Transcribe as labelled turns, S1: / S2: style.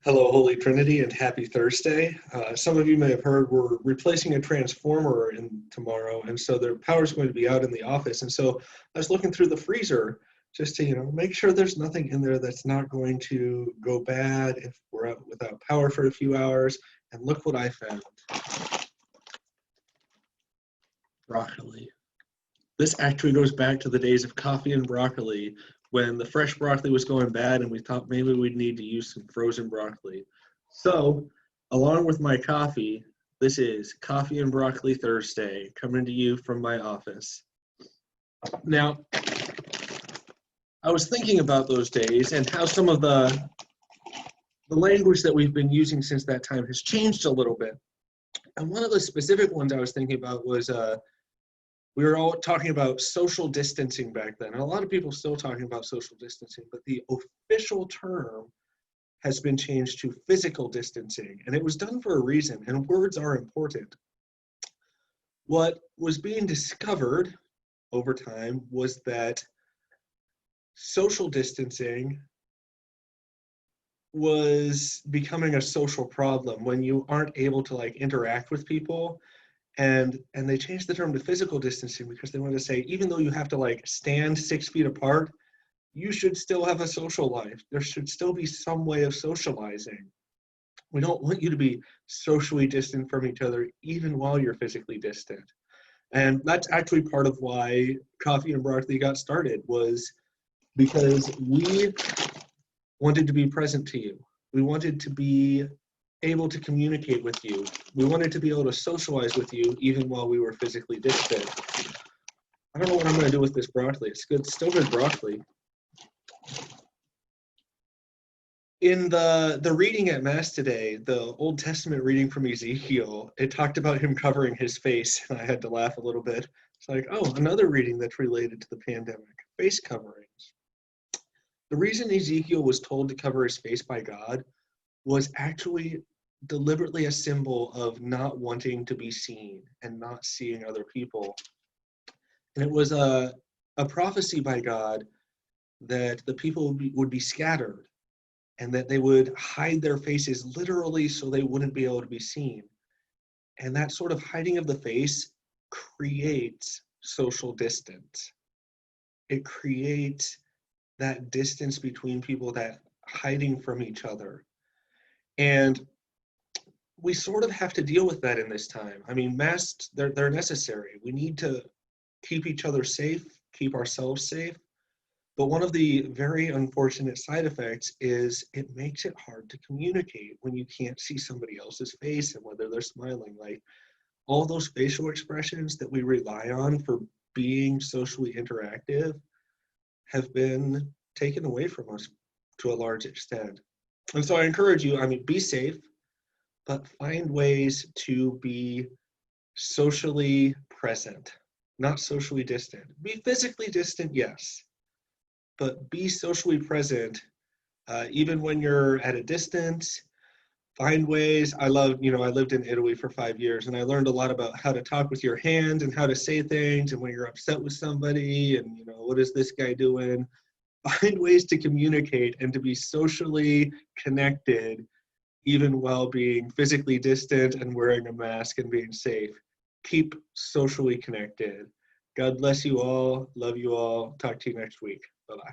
S1: Hello, Holy Trinity, and happy Thursday. Some of you may have heard we're replacing a transformer tomorrow, and so their power is going to be out in the office. And so I was looking through the freezer just to, make sure there's nothing in there that's not going to go bad if we're out without power for a few hours. And look what I found. Broccoli. This actually goes back to the days of coffee and broccoli, when the fresh broccoli was going bad and we thought maybe we'd need to use some frozen broccoli. So, along with my coffee, this is Coffee and Broccoli Thursday, coming to you from my office. Now, I was thinking about those days and how some of the language that we've been using since that time has changed a little bit. And one of the specific ones I was thinking about was we were all talking about social distancing back then. And a lot of people still talking about social distancing, but the official term has been changed to physical distancing. And it was done for a reason, and words are important. What was being discovered over time was that social distancing was becoming a social problem when you aren't able to interact with people. And they changed the term to physical distancing because they wanted to say, even though you have to stand 6 feet apart, you should still have a social life. There should still be some way of socializing. We don't want you to be socially distant from each other, even while you're physically distant. And that's actually part of why Coffee and Broccoli got started, was because we wanted to be present to you. We wanted to be able to communicate with you. We wanted to be able to socialize with you even while we were physically distant. I don't know what I'm going to do with this broccoli. It's good, still good broccoli. In the reading at Mass today, the Old Testament reading from Ezekiel, it talked about him covering his face, and I had to laugh a little bit. It's like, oh, another reading that's related to the pandemic, face coverings. The reason Ezekiel was told to cover his face by God was actually deliberately a symbol of not wanting to be seen and not seeing other people. And it was a prophecy by God that the people would be scattered and that they would hide their faces literally so they wouldn't be able to be seen. And that sort of hiding of the face creates social distance. It creates that distance between people, that hiding from each other. And we sort of have to deal with that in this time. I mean, masks, they're necessary. We need to keep each other safe, keep ourselves safe. But one of the very unfortunate side effects is it makes it hard to communicate when you can't see somebody else's face and whether they're smiling. All those facial expressions that we rely on for being socially interactive have been taken away from us to a large extent. And so I encourage you, be safe, but find ways to be socially present, not socially distant. Be physically distant, yes, but be socially present even when you're at a distance. Find ways. I lived in Italy for 5 years, and I learned a lot about how to talk with your hands and how to say things, and when you're upset with somebody, and what is this guy doing? Find ways to communicate and to be socially connected, even while being physically distant and wearing a mask and being safe. Keep socially connected. God bless you all. Love you all. Talk to you next week. Bye-bye.